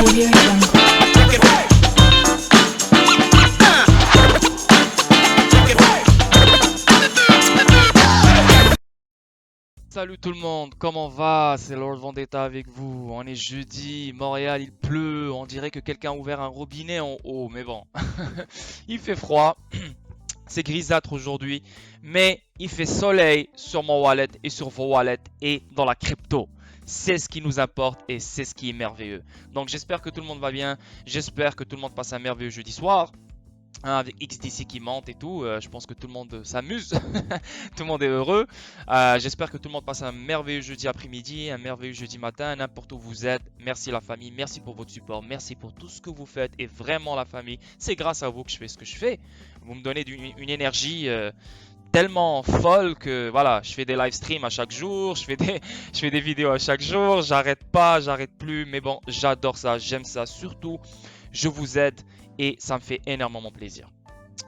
Audio Jungle. Salut tout le monde, comment va? C'est Lord Vendetta avec vous. On est jeudi, Montréal il pleut, on dirait que quelqu'un a ouvert un robinet en haut, mais bon. Il fait froid, c'est grisâtre aujourd'hui, mais il fait soleil sur mon wallet et sur vos wallets et dans la crypto. C'est ce qui nous importe et c'est ce qui est merveilleux. Donc j'espère que tout le monde va bien, j'espère que tout le monde passe un merveilleux jeudi soir. Hein, avec XDC qui monte et tout, je pense que tout le monde s'amuse, tout le monde est heureux. J'espère que tout le monde passe un merveilleux jeudi après-midi, un merveilleux jeudi matin, n'importe où vous êtes. Merci la famille, merci pour votre support, merci pour tout ce que vous faites. Et vraiment la famille, c'est grâce à vous que je fais ce que je fais. Vous me donnez une énergie tellement folle que voilà, je fais des live streams à chaque jour, je fais des vidéos à chaque jour, j'arrête pas, j'arrête plus. Mais bon, j'adore ça, j'aime ça. Surtout, je vous aide et ça me fait énormément plaisir.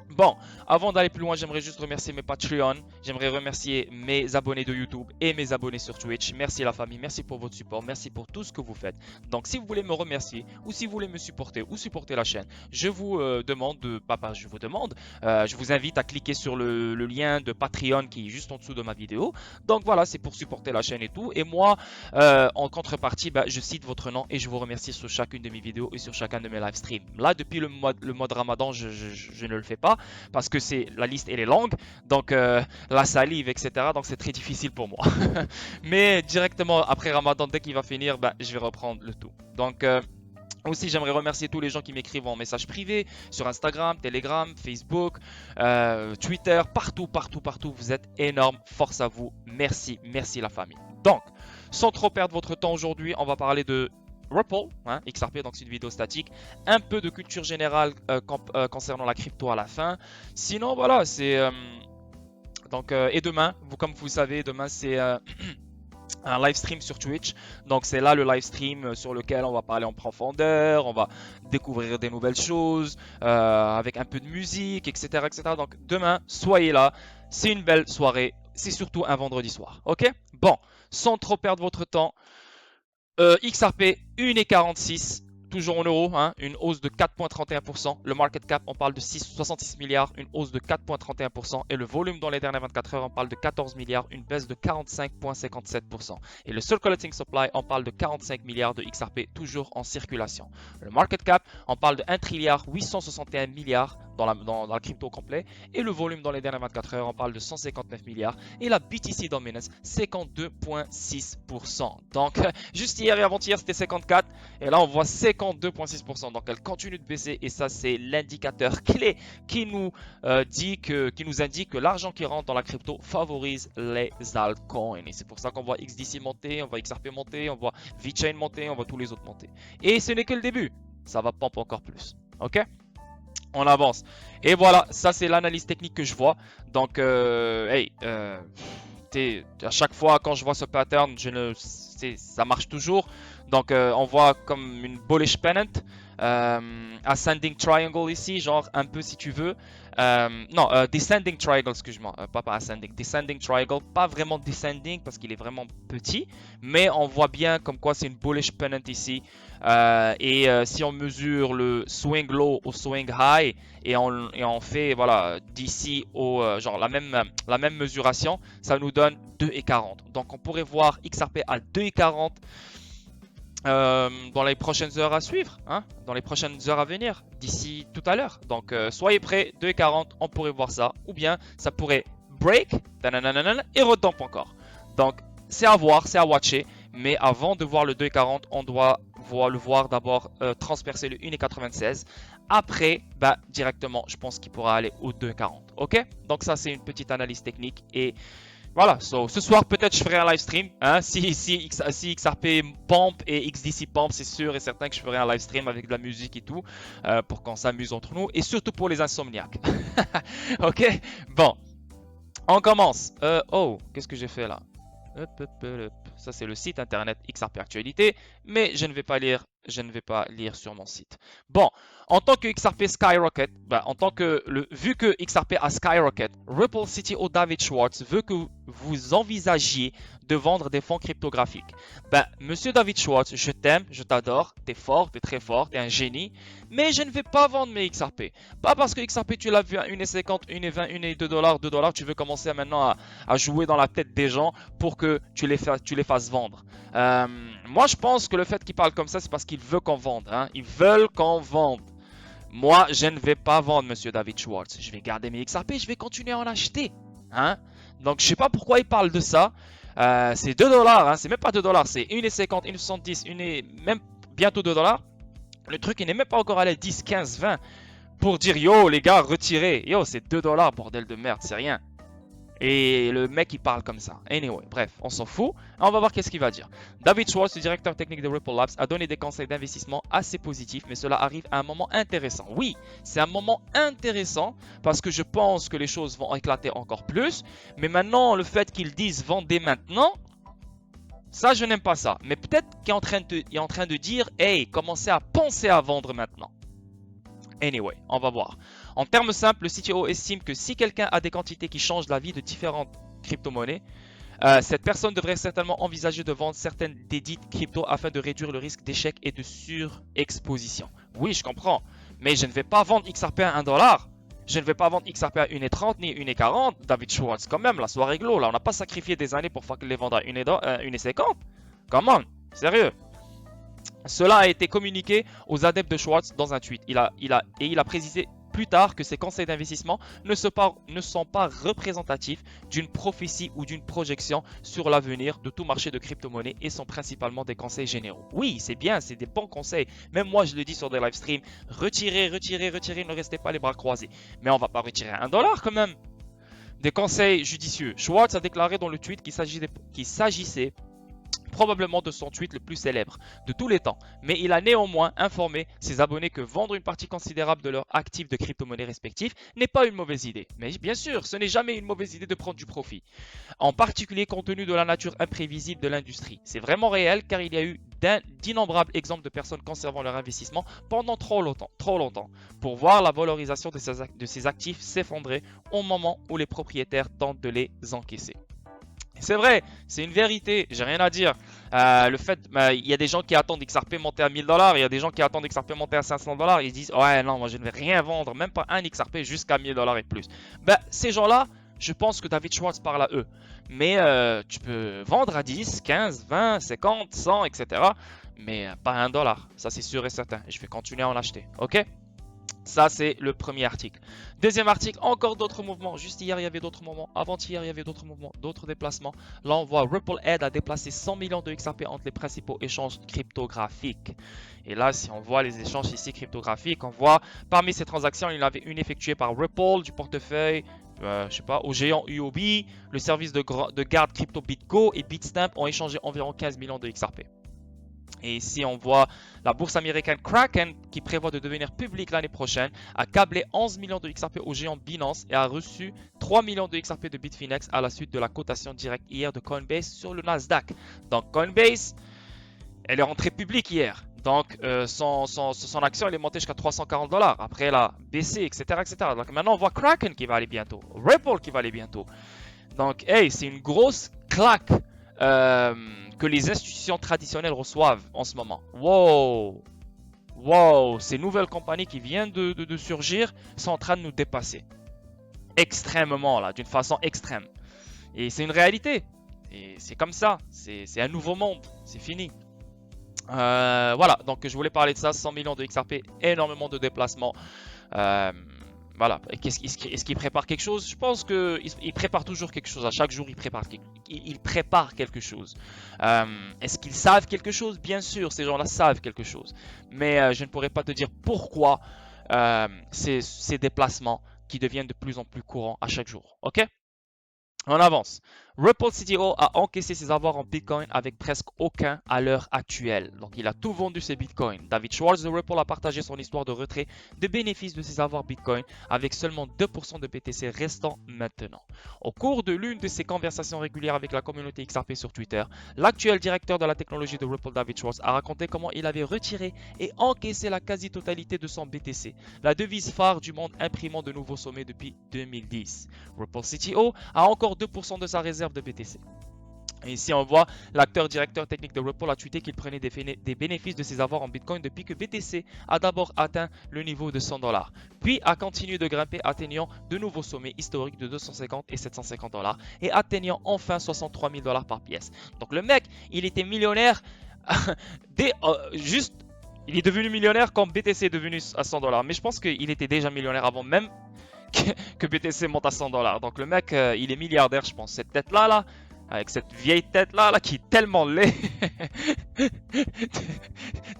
Bon, avant d'aller plus loin, j'aimerais juste remercier mes Patreons, j'aimerais remercier mes abonnés de YouTube et mes abonnés sur Twitch. Merci la famille, merci pour votre support, merci pour tout ce que vous faites. Donc si vous voulez me remercier ou si vous voulez me supporter ou supporter la chaîne, je vous je vous invite à cliquer sur le lien de Patreon qui est juste en dessous de ma vidéo. Donc voilà, c'est pour supporter la chaîne et tout. Et moi, en contrepartie, je cite votre nom et je vous remercie sur chacune de mes vidéos et sur chacun de mes live streams. Là, depuis le mois de Ramadan, je ne le fais pas parce que la liste elle est longue, donc la salive, etc. Donc c'est très difficile pour moi. Mais directement après Ramadan, dès qu'il va finir, je vais reprendre le tout. Donc aussi, j'aimerais remercier tous les gens qui m'écrivent en message privé sur Instagram, Telegram, Facebook, Twitter, partout, partout, partout. Vous êtes énormes. Force à vous. Merci, merci la famille. Donc, sans trop perdre votre temps aujourd'hui, on va parler de Ripple, hein, XRP, donc c'est une vidéo statique, un peu de culture générale concernant la crypto à la fin. Sinon, voilà, c'est et demain, comme vous savez, demain c'est un live stream sur Twitch. Donc c'est là le live stream sur lequel on va parler en profondeur, on va découvrir des nouvelles choses avec un peu de musique, etc., etc. Donc demain, soyez là. C'est une belle soirée. C'est surtout un vendredi soir. Ok? Bon, sans trop perdre votre temps. XRP 1,46, toujours en euros, hein, une hausse de 4,31%. Le market cap, on parle de 66 milliards, une hausse de 4,31%. Et le volume dans les dernières 24 heures, on parle de 14 milliards, une baisse de 45,57%. Et le circulating supply, on parle de 45 milliards de XRP, toujours en circulation. Le market cap, on parle de 1 trilliard 861 milliards dans la crypto complet. Et le volume dans les dernières 24 heures, on parle de 159 milliards. Et la BTC Dominance, 52,6%. Donc, juste hier et avant-hier, c'était 54. Et là, on voit 52,6%. Donc, elle continue de baisser. Et ça, c'est l'indicateur clé qui nous indique que l'argent qui rentre dans la crypto favorise les altcoins. Et c'est pour ça qu'on voit XDC monter, on voit XRP monter, on voit VeChain monter, on voit tous les autres monter. Et ce n'est que le début. Ça va pomper encore plus. Ok? On avance. Et voilà, ça c'est l'analyse technique que je vois. Donc, à chaque fois quand je vois ce pattern, ça marche toujours. Donc, on voit comme une bullish pennant, ascending triangle ici, genre un peu si tu veux. Non, descending triangle, excuse-moi, pas ascending, descending triangle, pas vraiment descending parce qu'il est vraiment petit, mais on voit bien comme quoi c'est une bullish pennant ici. Si on mesure le swing low au swing high et on fait voilà d'ici au genre la même mesuration, ça nous donne 2,40. Donc on pourrait voir XRP à 2,40 dans les prochaines heures à suivre, hein, dans les prochaines heures à venir, d'ici tout à l'heure. Donc soyez prêts, 2,40, on pourrait voir ça, ou bien ça pourrait break et redump encore. Donc c'est à voir, c'est à watcher, mais avant de voir le 2,40, on doit le voir d'abord transpercer le 1,96. Après, directement, je pense qu'il pourra aller au 2,40. Ok? Donc ça c'est une petite analyse technique et voilà, ce soir peut-être je ferai un live stream, hein, si XRP pompe et XDC pompe, c'est sûr et certain que je ferai un live stream avec de la musique et tout, pour qu'on s'amuse entre nous, et surtout pour les insomniaques. Ok, bon, on commence. Qu'est-ce que j'ai fait là? Ça c'est le site internet XRP Actualité, mais je ne vais pas lire je ne vais pas lire sur mon site. Bon, en tant que XRP Skyrocket, vu que XRP a Skyrocket, Ripple CTO David Schwartz veut que vous envisagiez de vendre des fonds cryptographiques. Monsieur David Schwartz, je t'aime, je t'adore, t'es fort, t'es très fort, t'es un génie, mais je ne vais pas vendre mes XRP. Pas parce que XRP tu l'as vu à 1,50, 1,20, 1,2 dollars, 2 dollars, tu veux commencer maintenant à jouer dans la tête des gens pour que tu les fasses vendre. Moi je pense que le fait qu'ils parlent comme ça, c'est parce qu'ils veulent qu'on vende. Hein. Ils veulent qu'on vende. Moi, je ne vais pas vendre, monsieur David Schwartz. Je vais garder mes XRP, je vais continuer à en acheter. Hein? Donc, je ne sais pas pourquoi il parle de ça. C'est 2 dollars, hein? C'est même pas 2 dollars, c'est 1,50, 1,70, même bientôt 2 dollars. Le truc, il n'est même pas encore allé 10, 15, 20 pour dire yo, les gars, retirez. Yo, c'est 2 dollars, bordel de merde, c'est rien. Et le mec il parle comme ça. Anyway, bref, on s'en fout. On va voir qu'est-ce qu'il va dire. David Schwartz, le directeur technique de Ripple Labs, a donné des conseils d'investissement assez positifs, mais cela arrive à un moment intéressant. Oui, c'est un moment intéressant parce que je pense que les choses vont éclater encore plus. Mais maintenant, le fait qu'ils disent vendez maintenant, ça je n'aime pas ça. Mais peut-être qu'il est en train de dire hey, commencez à penser à vendre maintenant. Anyway, on va voir. En termes simples, le CTO estime que si quelqu'un a des quantités qui changent la vie de différentes crypto-monnaies, cette personne devrait certainement envisager de vendre certaines des dites crypto afin de réduire le risque d'échec et de surexposition. Oui, je comprends, mais je ne vais pas vendre XRP à 1 dollar. Je ne vais pas vendre XRP à 1,30 ni 1,40. David Schwartz, quand même, la soirée glow, là, on n'a pas sacrifié des années pour les vendre à 1,50. Come on, sérieux. Cela a été communiqué aux adeptes de Schwartz dans un tweet. Il a précisé plus tard que ces conseils d'investissement ne sont pas représentatifs d'une prophétie ou d'une projection sur l'avenir de tout marché de crypto-monnaie et sont principalement des conseils généraux. Oui, c'est bien, c'est des bons conseils. Même moi, je le dis sur des live streams. Retirez, retirez, retirez, ne restez pas les bras croisés. Mais on va pas retirer 1 dollar quand même. Des conseils judicieux. Schwartz a déclaré dans le tweet qu'il s'agissait probablement de son tweet le plus célèbre de tous les temps, mais il a néanmoins informé ses abonnés que vendre une partie considérable de leurs actifs de crypto-monnaies respectifs n'est pas une mauvaise idée. Mais bien sûr, ce n'est jamais une mauvaise idée de prendre du profit, en particulier compte tenu de la nature imprévisible de l'industrie. C'est vraiment réel car il y a eu d'innombrables exemples de personnes conservant leur investissement pendant trop longtemps, pour voir la valorisation de ces actifs s'effondrer au moment où les propriétaires tentent de les encaisser. C'est vrai, c'est une vérité, j'ai rien à dire. Il y a des gens qui attendent XRP monter à 1000 dollars, il y a des gens qui attendent XRP monter à 500 dollars, ils disent ouais non, moi je ne vais rien vendre, même pas un XRP jusqu'à 1000 dollars et plus. Ces gens-là, je pense que David Schwartz parle à eux. Mais tu peux vendre à 10, 15, 20, 50, 100, etc. Mais pas à 1 dollar, ça c'est sûr et certain. Je vais continuer à en acheter, ok? Ça, c'est le premier article. Deuxième article, encore d'autres mouvements. Juste hier, il y avait d'autres mouvements. Avant-hier, il y avait d'autres mouvements, d'autres déplacements. Là, on voit Ripple Aid a déplacé 100 millions de XRP entre les principaux échanges cryptographiques. Et là, si on voit les échanges ici cryptographiques, on voit parmi ces transactions, il y en avait une effectuée par Ripple, du portefeuille, je sais pas, au géant UOB, le service de garde crypto BitGo et Bitstamp ont échangé environ 15 millions de XRP. Et ici, on voit la bourse américaine Kraken, qui prévoit de devenir publique l'année prochaine, a câblé 11 millions de XRP au géant Binance et a reçu 3 millions de XRP de Bitfinex à la suite de la cotation directe hier de Coinbase sur le Nasdaq. Donc Coinbase, elle est rentrée publique hier. Donc son action elle est montée jusqu'à 340 dollars. Après elle a baissé, etc., etc. Donc maintenant on voit Kraken qui va aller bientôt, Ripple qui va aller bientôt. Donc hey, c'est une grosse claque que les institutions traditionnelles reçoivent en ce moment. Wow! Wow! Ces nouvelles compagnies qui viennent de surgir sont en train de nous dépasser. Extrêmement, là, d'une façon extrême. Et c'est une réalité. Et c'est comme ça. C'est un nouveau monde. C'est fini. Voilà, donc je voulais parler de ça. 100 millions de XRP, énormément de déplacements. Voilà. Est-ce qu'il prépare quelque chose? Je pense qu'il prépare toujours quelque chose. À chaque jour, il prépare quelque chose. Est-ce qu'ils savent quelque chose? Bien sûr, ces gens-là savent quelque chose. Mais je ne pourrais pas te dire pourquoi ces déplacements qui deviennent de plus en plus courants à chaque jour. Ok? On avance. Ripple CTO a encaissé ses avoirs en Bitcoin avec presque aucun à l'heure actuelle. Donc il a tout vendu ses Bitcoins. David Schwartz de Ripple a partagé son histoire de retrait de bénéfices de ses avoirs Bitcoin avec seulement 2% de BTC restant maintenant. Au cours de l'une de ses conversations régulières avec la communauté XRP sur Twitter, l'actuel directeur de la technologie de Ripple, David Schwartz, a raconté comment il avait retiré et encaissé la quasi-totalité de son BTC, la devise phare du monde imprimant de nouveaux sommets depuis 2010. Ripple CTO a encore 2% de sa réserve de BTC. Et ici, on voit l'acteur directeur technique de Ripple a tweeté qu'il prenait des bénéfices de ses avoirs en Bitcoin depuis que BTC a d'abord atteint le niveau de 100$, puis a continué de grimper, atteignant de nouveaux sommets historiques de 250 et 750$ et atteignant enfin 63 000$ par pièce. Donc le mec, il était millionnaire juste, il est devenu millionnaire quand BTC est devenu à 100$. Mais je pense qu'il était déjà millionnaire avant même que BTC monte à 100$. Donc le mec, il est milliardaire, je pense. Cette tête-là, là, avec cette vieille tête-là, là, qui est tellement laid.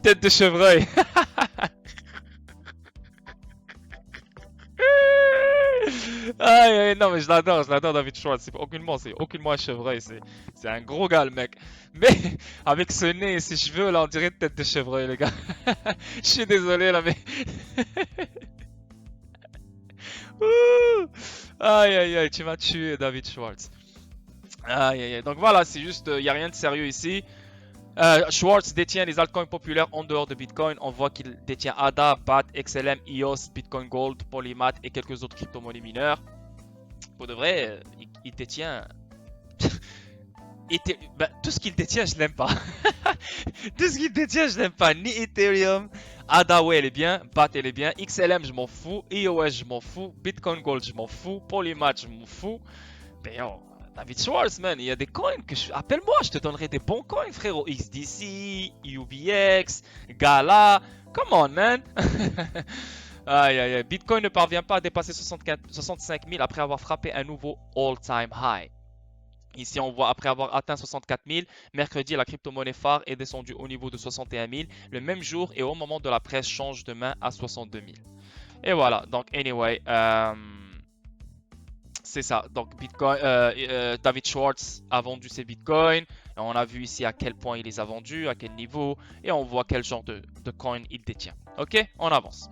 Tête de chevreuil. Non mais je l'adore David Schwartz, c'est aucunement un chevreuil, c'est un gros gars le mec. Mais avec ce nez et ses cheveux là, on dirait une tête de chevreuil les gars. Je suis désolé là mais... Aïe aïe aïe, tu m'as tué David Schwartz. Aïe aïe aïe, donc voilà, c'est juste, il n'y a rien de sérieux ici. Schwartz détient les altcoins populaires en dehors de Bitcoin. On voit qu'il détient ADA, BAT, XLM, EOS, Bitcoin Gold, Polymath et quelques autres crypto-monnaies mineures. Pour de vrai, il détient... tout ce qu'il détient, je l'aime pas. Tout ce qu'il détient, je l'aime pas. Ni Ethereum, ADA, ouais, elle est bien. BAT, elle est bien. XLM, je m'en fous. EOS, je m'en fous. Bitcoin Gold, je m'en fous. Polymath, je m'en fous. Mais oh, David Schwartz, man, il y a des coins que je... Appelle-moi, je te donnerai des bons coins, frérot. XDC, UBX, Gala. Come on, man. Aïe, aïe, aïe. Bitcoin ne parvient pas à dépasser 65 000 après avoir frappé un nouveau all-time high. Ici, on voit après avoir atteint 64 000, mercredi, la crypto-monnaie phare est descendue au niveau de 61 000 le même jour et au moment de la presse change de main à 62 000. Et voilà, donc anyway, c'est ça. Donc Bitcoin, David Schwartz a vendu ses bitcoins. Et on a vu ici à quel point il les a vendus, à quel niveau, et on voit quel genre de coin il détient. Ok, on avance.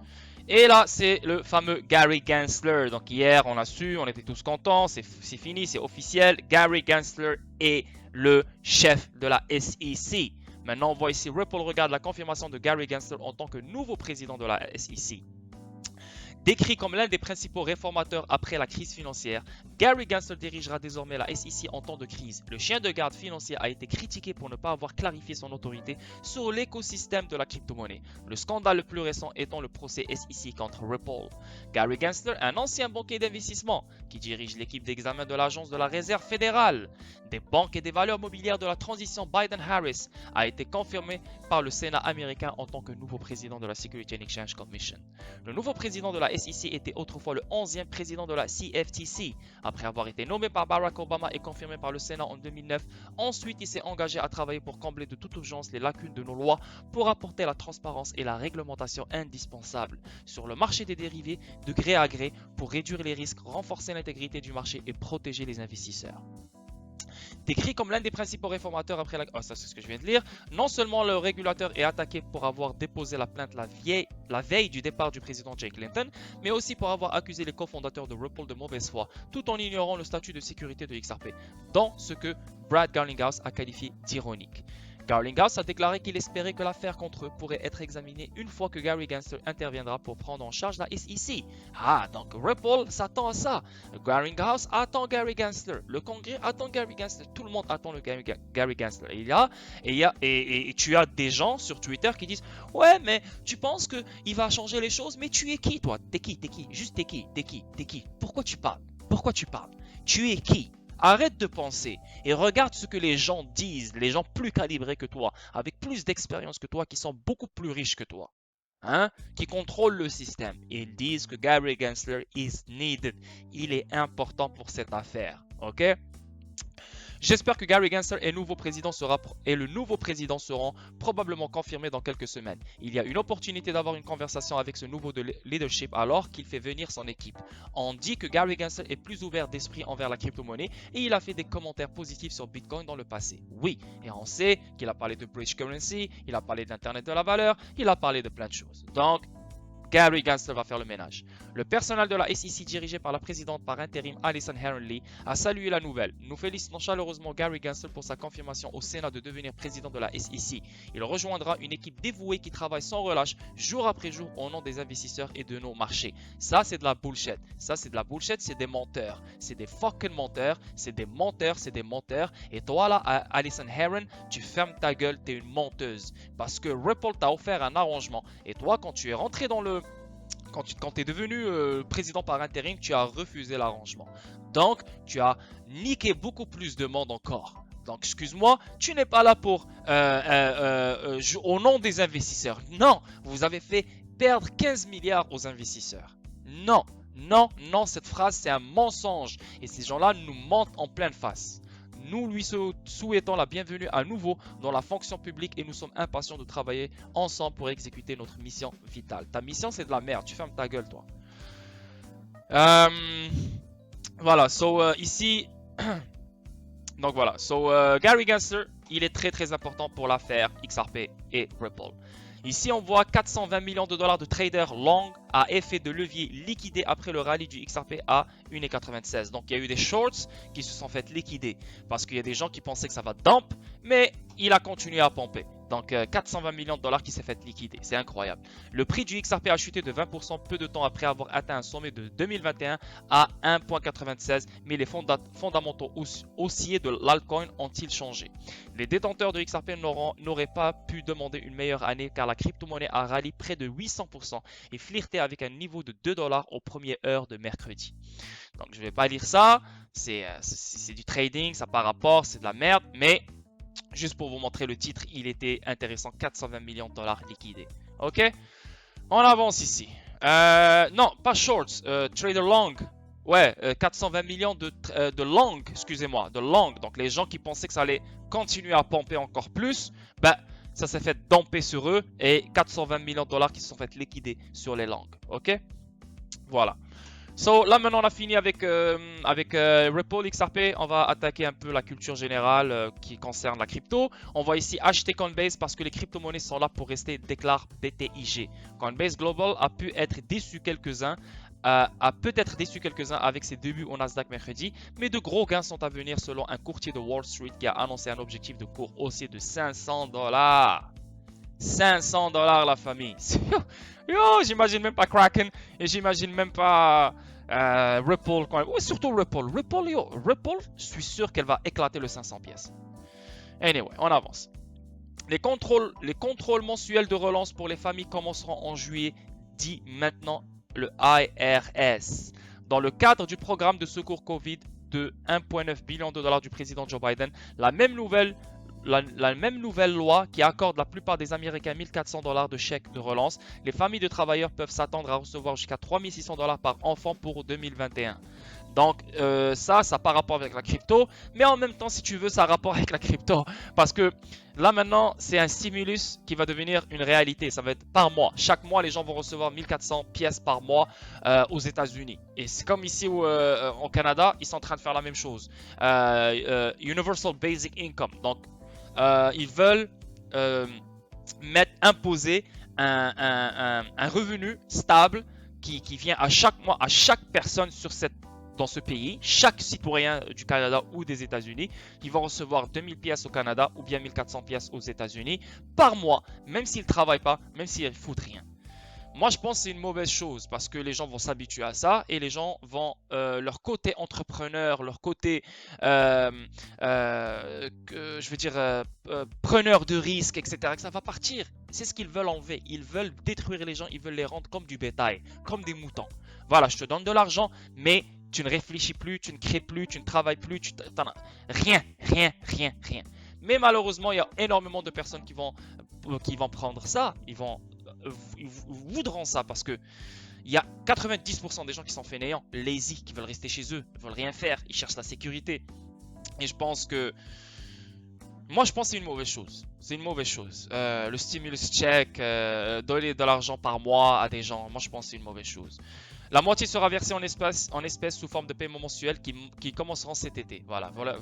Et là, c'est le fameux Gary Gensler. Donc hier, on a su, on était tous contents, c'est fini, c'est officiel. Gary Gensler est le chef de la SEC. Maintenant, on voit ici Ripple regarde la confirmation de Gary Gensler en tant que nouveau président de la SEC. Décrit comme l'un des principaux réformateurs après la crise financière, Gary Gensler dirigera désormais la SEC en temps de crise. Le chien de garde financier a été critiqué pour ne pas avoir clarifié son autorité sur l'écosystème de la crypto-monnaie. Le scandale le plus récent étant le procès SEC contre Ripple. Gary Gensler, un ancien banquier d'investissement qui dirige l'équipe d'examen de l'Agence de la Réserve fédérale des banques et des valeurs mobilières de la transition Biden-Harris, a été confirmé par le Sénat américain en tant que nouveau président de la Securities and Exchange Commission. Le nouveau président de la SEC était autrefois le 11e président de la CFTC. Après avoir été nommé par Barack Obama et confirmé par le Sénat en 2009, ensuite il s'est engagé à travailler pour combler de toute urgence les lacunes de nos lois pour apporter la transparence et la réglementation indispensables sur le marché des dérivés de gré à gré pour réduire les risques, renforcer l'intégrité du marché et protéger les investisseurs. Décrit comme l'un des principaux réformateurs après la... ça c'est ce que je viens de lire. Non seulement le régulateur est attaqué pour avoir déposé la plainte la veille du départ du président Jay Clinton, mais aussi pour avoir accusé les cofondateurs de Ripple de mauvaise foi, tout en ignorant le statut de sécurité de XRP, dans ce que Brad Garlinghouse a qualifié d'ironique. Garlinghouse a déclaré qu'il espérait que l'affaire contre eux pourrait être examinée une fois que Gary Gensler interviendra pour prendre en charge la SEC. Ah, donc Ripple s'attend à ça. Garlinghouse attend Gary Gensler. Le Congrès attend Gary Gensler. Tout le monde attend le Gary Gensler. Et tu as des gens sur Twitter qui disent « Ouais, mais tu penses qu'il va changer les choses, mais tu es qui toi? T'es qui? Juste t'es qui? Pourquoi tu parles? Tu es qui? » Arrête de penser et regarde ce que les gens disent, les gens plus calibrés que toi, avec plus d'expérience que toi, qui sont beaucoup plus riches que toi, qui contrôlent le système. Ils disent que Gary Gensler is needed. Il est important pour cette affaire, ok? J'espère que Gary Gensler et le nouveau président seront probablement confirmés dans quelques semaines. Il y a une opportunité d'avoir une conversation avec ce nouveau leadership alors qu'il fait venir son équipe. On dit que Gary Gensler est plus ouvert d'esprit envers la crypto-monnaie et il a fait des commentaires positifs sur Bitcoin dans le passé. Oui, et on sait qu'il a parlé de bridge currency, il a parlé d'Internet de la valeur, il a parlé de plein de choses. Donc, Gary Gensler va faire le ménage. Le personnel de la SEC dirigé par la présidente par intérim Alison Herron-Lee a salué la nouvelle. Nous félicitons chaleureusement Gary Gensler pour sa confirmation au Sénat de devenir président de la SEC. Il rejoindra une équipe dévouée qui travaille sans relâche jour après jour au nom des investisseurs et de nos marchés. Ça c'est de la bullshit. Ça c'est de la bullshit, c'est des menteurs. C'est des fucking menteurs, c'est des menteurs, c'est des menteurs. Et toi là, Alison Herron, tu fermes ta gueule, t'es une menteuse. Parce que Ripple t'a offert un arrangement. Et toi, quand tu es rentré dans le... Quand tu es devenu président par intérim, tu as refusé l'arrangement. Donc, tu as niqué beaucoup plus de monde encore. Donc, excuse-moi, tu n'es pas là pour au nom des investisseurs. Non, vous avez fait perdre 15 milliards aux investisseurs. Non, non, non, cette phrase, c'est un mensonge. Et ces gens-là nous mentent en pleine face. Nous lui souhaitons la bienvenue à nouveau dans la fonction publique et nous sommes impatients de travailler ensemble pour exécuter notre mission vitale. Ta mission, c'est de la merde. Tu fermes ta gueule, toi. Voilà. Ici... Donc voilà. Gary Gensler, il est très très important pour l'affaire XRP et Ripple. Ici, on voit 420 millions de dollars de traders long à effet de levier liquidés après le rallye du XRP à 1,96. Donc, il y a eu des shorts qui se sont fait liquider parce qu'il y a des gens qui pensaient que ça va dump, mais il a continué à pomper. Donc, 420 millions de dollars qui s'est fait liquider. C'est incroyable. Le prix du XRP a chuté de 20% peu de temps après avoir atteint un sommet de 2021 à 1,96. Mais les fondamentaux haussiers de l'altcoin ont-ils changé? Les détenteurs de XRP n'auraient pas pu demander une meilleure année car la crypto-monnaie a rallye près de 800% et flirté avec un niveau de 2 dollars aux premières heures de mercredi. Donc, je ne vais pas lire ça. C'est du trading, ça par rapport, c'est de la merde, mais... Juste pour vous montrer le titre, il était intéressant, 420 millions de dollars liquidés. Ok, on avance ici. Non, pas shorts, trader long. Ouais, 420 millions de long, excusez-moi, de long. Donc les gens qui pensaient que ça allait continuer à pomper encore plus, ben ça s'est fait domper sur eux et 420 millions de dollars qui se sont fait liquider sur les longs. Ok, voilà. Là maintenant on a fini avec Ripple XRP, on va attaquer un peu la culture générale qui concerne la crypto. On va ici acheter Coinbase parce que les crypto-monnaies sont là pour rester, déclare BTIG. Coinbase Global a pu être déçu quelques-uns, avec ses débuts au Nasdaq mercredi, mais de gros gains sont à venir selon un courtier de Wall Street qui a annoncé un objectif de cours haussier de 500 $. 500 $ la famille. Yo, j'imagine même pas Kraken et j'imagine même pas Ripple. Oui, surtout Ripple. Ripple, je suis sûr qu'elle va éclater le 500 pièces. Anyway, on avance. Les contrôles mensuels de relance pour les familles commenceront en juillet, dit maintenant le IRS. Dans le cadre du programme de secours Covid de 1,9 billion de dollars du président Joe Biden, la même nouvelle loi qui accorde la plupart des Américains 1400 $ de chèques de relance. Les familles de travailleurs peuvent s'attendre à recevoir jusqu'à 3600 $ par enfant pour 2021. Donc ça par rapport avec la crypto, mais en même temps si tu veux ça a rapport avec la crypto parce que là maintenant c'est un stimulus qui va devenir une réalité, ça va être par mois. Chaque mois les gens vont recevoir 1400 pièces par mois aux États-Unis et c'est comme ici au Canada, ils sont en train de faire la même chose. Universal Basic Income, donc ils veulent imposer un revenu stable qui vient à chaque mois à chaque personne dans ce pays, chaque citoyen du Canada ou des États-Unis, qui vont recevoir 2000 pièces au Canada ou bien 1400 pièces aux États-Unis par mois, même s'ils ne travaillent pas, même s'ils ne foutent rien. Moi, je pense que c'est une mauvaise chose parce que les gens vont s'habituer à ça et les gens vont, leur côté entrepreneur, leur côté, preneur de risques, etc., que ça va partir. C'est ce qu'ils veulent enlever. Ils veulent détruire les gens, ils veulent les rendre comme du bétail, comme des moutons. Voilà, je te donne de l'argent, mais tu ne réfléchis plus, tu ne crées plus, tu ne travailles plus, rien. Mais malheureusement, il y a énormément de personnes qui vont prendre ça, ils voudront ça parce que il y a 90% des gens qui sont fainéants, lazy, qui veulent rester chez eux, ne veulent rien faire, ils cherchent la sécurité. Et je pense que... Moi, je pense que c'est une mauvaise chose. C'est une mauvaise chose. Le stimulus check, donner de l'argent par mois à des gens, moi, je pense que c'est une mauvaise chose. La moitié sera versée en espèces sous forme de paiement mensuel qui commenceront cet été. Voilà, voilà.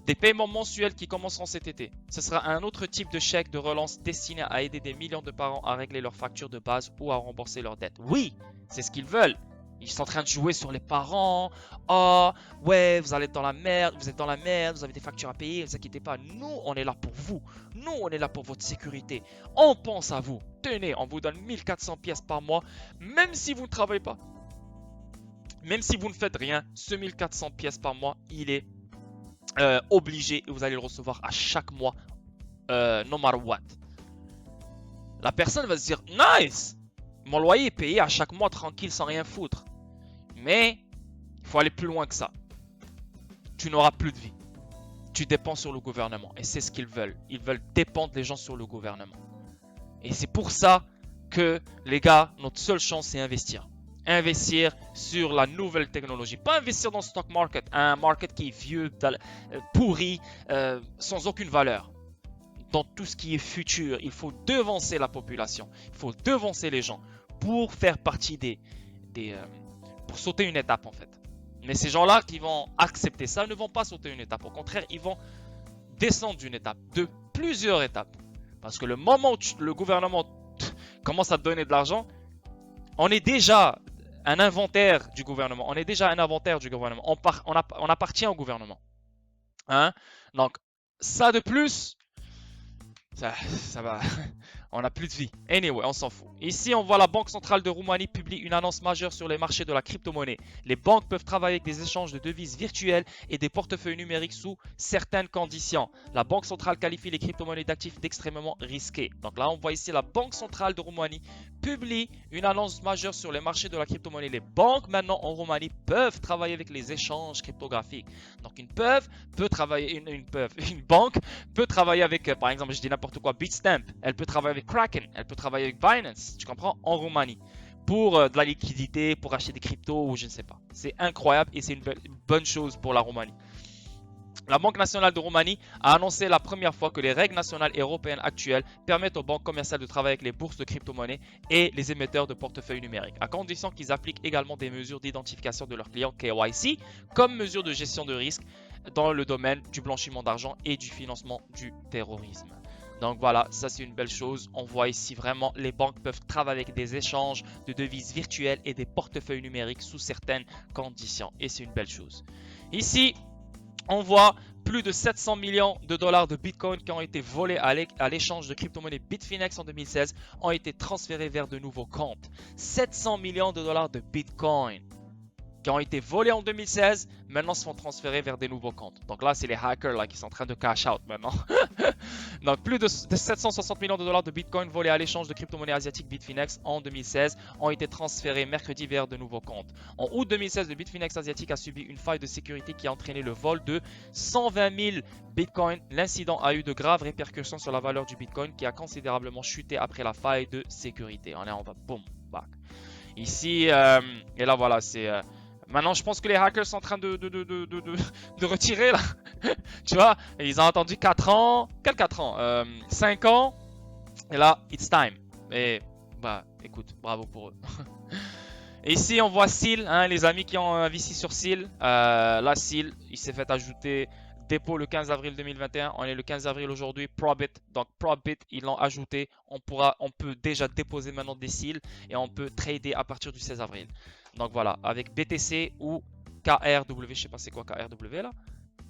Des paiements mensuels qui commenceront cet été. Ce sera un autre type de chèque de relance destiné à aider des millions de parents à régler leurs factures de base ou à rembourser leurs dettes. Oui, c'est ce qu'ils veulent. Ils sont en train de jouer sur les parents. Oh, ouais, vous allez être dans la merde, vous êtes dans la merde, vous avez des factures à payer, ne vous inquiétez pas. Nous, on est là pour vous. Nous, on est là pour votre sécurité. On pense à vous. Tenez, on vous donne 1400 pièces par mois, même si vous ne travaillez pas. Même si vous ne faites rien, ce 1400 pièces par mois, il est obligé et vous allez le recevoir à chaque mois, no matter what. La personne va se dire, nice, mon loyer est payé à chaque mois tranquille sans rien foutre. Mais il faut aller plus loin que ça. Tu n'auras plus de vie. Tu dépends sur le gouvernement. Et c'est ce qu'ils veulent. Ils veulent dépendre les gens sur le gouvernement. Et c'est pour ça que, les gars, notre seule chance, c'est investir. Investir sur la nouvelle technologie. Pas investir dans le stock market. Un market qui est vieux, pourri, sans aucune valeur. Dans tout ce qui est futur, il faut devancer la population. Il faut devancer les gens pour faire partie pour sauter une étape en fait. Mais ces gens-là qui vont accepter ça ne vont pas sauter une étape. Au contraire, ils vont descendre d'une étape, de plusieurs étapes. Parce que le moment où le gouvernement commence à te donner de l'argent, on est déjà un inventaire du gouvernement. On est déjà un inventaire du gouvernement. On appartient au gouvernement. Hein? Donc, ça de plus, ça va. On n'a plus de vie. Anyway, on s'en fout. Ici, on voit la Banque centrale de Roumanie publie une annonce majeure sur les marchés de la crypto-monnaie. Les banques peuvent travailler avec des échanges de devises virtuelles et des portefeuilles numériques sous certaines conditions. La Banque centrale qualifie les crypto-monnaies d'actifs d'extrêmement risqués. Donc là, on voit ici la Banque centrale de Roumanie publie une annonce majeure sur les marchés de la crypto-monnaie. Les banques maintenant en Roumanie peuvent travailler avec les échanges cryptographiques. Donc une banque peut travailler avec, par exemple, je dis n'importe quoi, Bitstamp. Elle peut travailler avec Kraken, elle peut travailler avec Binance, tu comprends, en Roumanie, pour de la liquidité, pour acheter des cryptos ou je ne sais pas. C'est incroyable et c'est une bonne chose pour la Roumanie. La Banque nationale de Roumanie a annoncé la première fois que les règles nationales et européennes actuelles permettent aux banques commerciales de travailler avec les bourses de crypto-monnaies et les émetteurs de portefeuilles numériques, à condition qu'ils appliquent également des mesures d'identification de leurs clients KYC, comme mesures de gestion de risque dans le domaine du blanchiment d'argent et du financement du terrorisme. Donc voilà, ça c'est une belle chose. On voit ici vraiment les banques peuvent travailler avec des échanges de devises virtuelles et des portefeuilles numériques sous certaines conditions. Et c'est une belle chose. Ici, on voit plus de 700 millions de dollars de Bitcoin qui ont été volés à l'échange de crypto-monnaie Bitfinex en 2016 ont été transférés vers de nouveaux comptes. 700 millions de dollars de Bitcoin qui ont été volés en 2016, maintenant se font transférer vers des nouveaux comptes. Donc là, c'est les hackers là, qui sont en train de cash out maintenant. Donc plus de 760 millions de dollars de Bitcoin volés à l'échange de crypto-monnaie asiatique Bitfinex en 2016 ont été transférés mercredi vers de nouveaux comptes. En août 2016, le Bitfinex asiatique a subi une faille de sécurité qui a entraîné le vol de 120 000 Bitcoin. L'incident a eu de graves répercussions sur la valeur du Bitcoin qui a considérablement chuté après la faille de sécurité. On va boum, back. Ici, et là voilà, c'est... Maintenant, je pense que les hackers sont en train de retirer là. Tu vois, ils ont attendu 4 ans. Quel 4 ans 5 ans. Et là, it's time. Et bah, écoute, bravo pour eux. Et ici, on voit Seal, hein, les amis qui ont investi sur Seal. Là, Seal, il s'est fait ajouter dépôt le 15 avril 2021. On est le 15 avril aujourd'hui. Probit, donc Probit, ils l'ont ajouté. On peut déjà déposer maintenant des Seal et on peut trader à partir du 16 avril. Donc voilà, avec BTC ou KRW, je sais pas c'est quoi KRW là.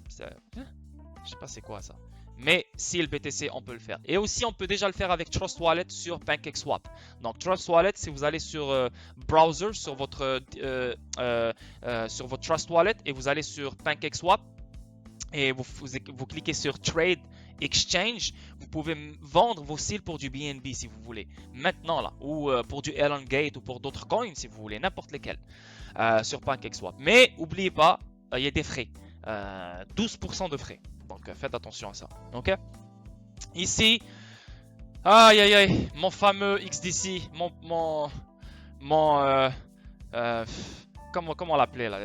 Je sais pas c'est quoi ça. Mais si le BTC, on peut le faire. Et aussi, on peut déjà le faire avec Trust Wallet sur PancakeSwap. Donc Trust Wallet, si vous allez sur browser, sur votre Trust Wallet et vous allez sur PancakeSwap et vous cliquez sur Trade Exchange, vous pouvez vendre vos seals pour du BNB si vous voulez, maintenant là, ou pour du Elongate ou pour d'autres coins si vous voulez, n'importe lesquels, sur PancakeSwap. Mais n'oubliez pas, il y a des frais, 12% de frais, donc faites attention à ça, ok. Ici, aïe aïe aïe, mon fameux XDC, comment l'appeler là,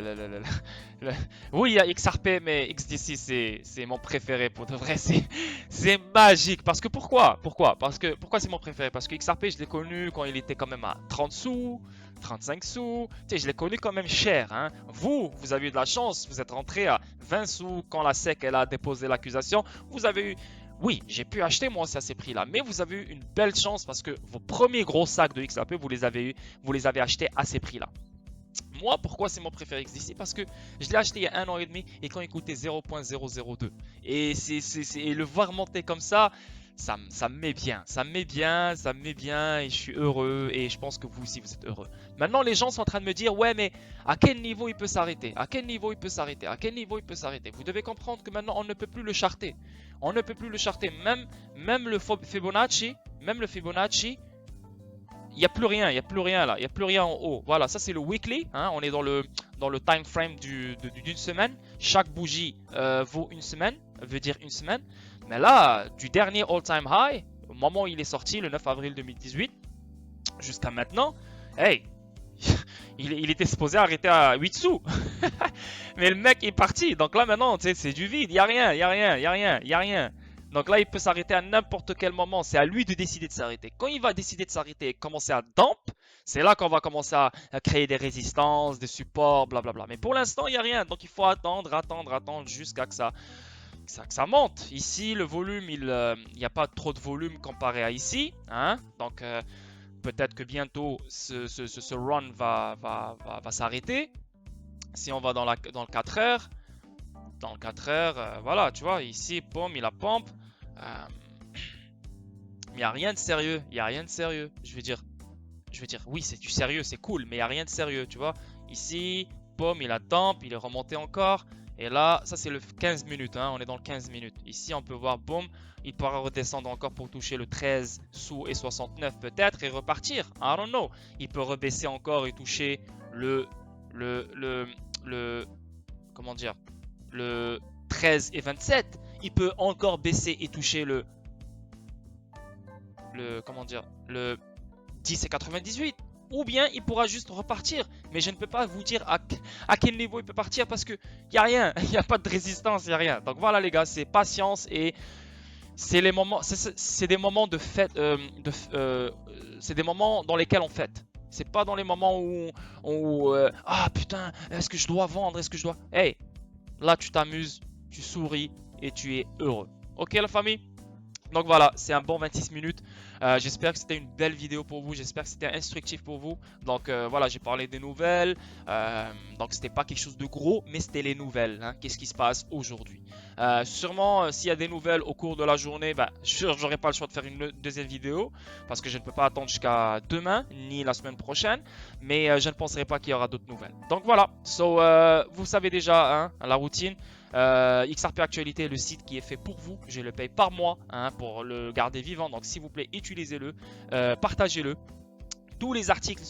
Le- Oui, il y a XRP, mais XDC, c'est mon préféré pour de vrai. C'est magique. Parce que pourquoi? Pourquoi c'est mon préféré? Parce que XRP, je l'ai connu quand il était quand même à 30 sous, 35 sous. Tu sais, je l'ai connu quand même cher, hein. Vous avez eu de la chance. Vous êtes rentré à 20 sous quand la SEC elle a déposé l'accusation. Vous avez eu. Oui, j'ai pu acheter moi aussi à ces prix-là, mais vous avez eu une belle chance parce que vos premiers gros sacs de XRP, vous les avez achetés à ces prix-là. Moi, pourquoi c'est mon préféré XDC? Parce que je l'ai acheté il y a 1 an et demi et quand il coûtait 0.002. Et et le voir monter comme ça me met bien. Ça me met bien, ça me met bien et je suis heureux et je pense que vous aussi vous êtes heureux. Maintenant, les gens sont en train de me dire, ouais, mais à quel niveau il peut s'arrêter? À quel niveau il peut s'arrêter? À quel niveau il peut s'arrêter? Vous devez comprendre que maintenant, on ne peut plus le charter. On ne peut plus le charter. Même le Fibonacci, il n'y a plus rien, il n'y a plus rien là, il n'y a plus rien en haut. Voilà, ça c'est le weekly, hein, on est dans le time frame d'une semaine. Chaque bougie vaut une semaine, veut dire une semaine. Mais là, du dernier all-time high, au moment où il est sorti, le 9 avril 2018, jusqu'à maintenant, hey, il était supposé arrêter à 8 sous. Mais le mec est parti, donc là maintenant, c'est du vide, il n'y a rien, il n'y a rien, il n'y a rien, il n'y a rien. Donc là, il peut s'arrêter à n'importe quel moment. C'est à lui de décider de s'arrêter. Quand il va décider de s'arrêter et commencer à dump, c'est là qu'on va commencer à créer des résistances, des supports, blablabla. Mais pour l'instant, il n'y a rien. Donc il faut attendre jusqu'à que ça monte. Ici, le volume, il n'y a pas trop de volume comparé à ici, hein. Donc peut-être que bientôt, ce run va s'arrêter. Si on va dans le 4 heures, voilà, tu vois, ici, boum, il a pompe. Euh, il n'y a rien de sérieux, il n'y a rien de sérieux. Je veux dire, oui, c'est du sérieux, c'est cool, mais il n'y a rien de sérieux, tu vois. Ici, boum, il a temp, il est remonté encore. Et là, ça c'est le 15 minutes, hein, on est dans le 15 minutes. Ici, on peut voir, boum, il pourra redescendre encore pour toucher le 13 sous et 69 peut-être et repartir. I don't know. Il peut rebaisser encore et toucher comment dire, le 13 et 27. Il peut encore baisser et toucher comment dire, le 10 et 98. Ou bien il pourra juste repartir. Mais je ne peux pas vous dire à quel niveau il peut partir parce qu'il n'y a rien. Il n'y a pas de résistance, il n'y a rien. Donc voilà les gars, c'est patience et c'est les moments, c'est des moments de fête, c'est des moments dans lesquels on fête. C'est pas dans les moments où ah putain, est-ce que je dois vendre, est-ce que je dois... Hey, là tu t'amuses, tu souris et tu es heureux. Ok la famille? Donc voilà, c'est un bon 26 minutes. J'espère que c'était une belle vidéo pour vous. J'espère que c'était instructif pour vous. Donc voilà, j'ai parlé des nouvelles. Donc c'était pas quelque chose de gros, mais c'était les nouvelles, hein. Qu'est-ce qui se passe aujourd'hui? Sûrement, s'il y a des nouvelles au cours de la journée, bah, j'aurai pas le choix de faire une deuxième vidéo parce que je ne peux pas attendre jusqu'à demain ni la semaine prochaine. Mais je ne penserai pas qu'il y aura d'autres nouvelles. Donc voilà, vous savez déjà, hein, la routine. XRP Actualité, le site qui est fait pour vous. Je le paye par mois, hein, pour le garder vivant. Donc s'il vous plaît, utilisez-le, partagez-le. Tous les articles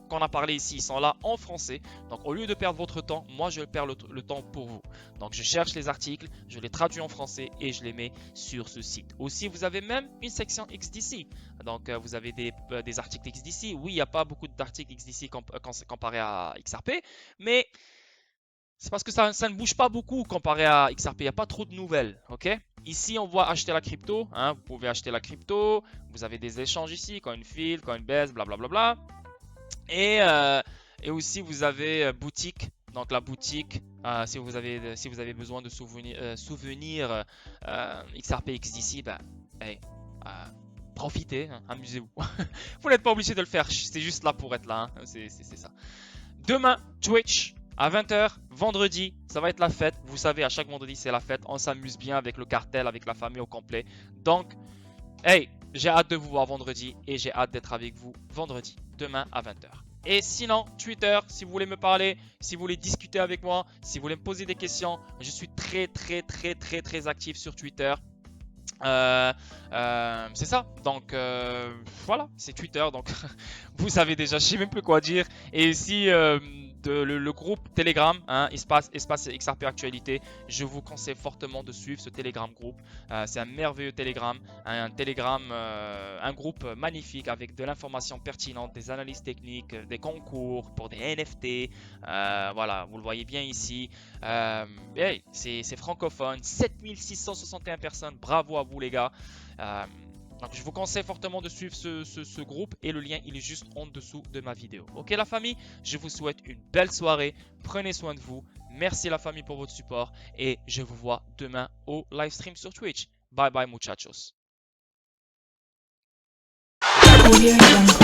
qu'on a parlé ici sont là en français. Donc au lieu de perdre votre temps, moi je perds le temps pour vous. Donc je cherche les articles, je les traduis en français et je les mets sur ce site. Aussi, vous avez même une section XDC. Donc vous avez des articles XDC. Oui, il n'y a pas beaucoup d'articles XDC comparé à XRP, mais c'est parce que ça ne bouge pas beaucoup comparé à XRP. Il n'y a pas trop de nouvelles. Ok? Ici, on voit acheter la crypto, hein. Vous pouvez acheter la crypto. Vous avez des échanges ici, quand une file, quand une baisse, blablabla. Et aussi, vous avez boutique. Donc la boutique, si vous avez besoin de souvenirs XRP XDC, bah, hey, profitez, hein, amusez-vous. Vous n'êtes pas obligé de le faire. C'est juste là pour être là, hein. C'est ça. Demain, Twitch. À 20h, vendredi, ça va être la fête. Vous savez, à chaque vendredi, c'est la fête. On s'amuse bien avec le cartel, avec la famille au complet. Donc, hey, j'ai hâte de vous voir vendredi et j'ai hâte d'être avec vous vendredi, demain à 20h. Et sinon, Twitter, si vous voulez me parler, si vous voulez discuter avec moi, si vous voulez me poser des questions, je suis très actif sur Twitter. C'est ça. Donc, voilà, c'est Twitter. Donc, vous savez déjà, je sais même plus quoi dire. Et si... le groupe Telegram, hein, espace XRP Actualité. Je vous conseille fortement de suivre ce Telegram groupe. C'est un merveilleux Telegram, un groupe magnifique avec de l'information pertinente, des analyses techniques, des concours pour des NFT. Voilà, vous le voyez bien ici. Hey, c'est francophone, 7661 personnes. Bravo à vous les gars. Donc je vous conseille fortement de suivre ce groupe et le lien il est juste en dessous de ma vidéo. Ok la famille, je vous souhaite une belle soirée, prenez soin de vous, merci la famille pour votre support et je vous vois demain au live stream sur Twitch. Bye bye muchachos. Audio Jungle.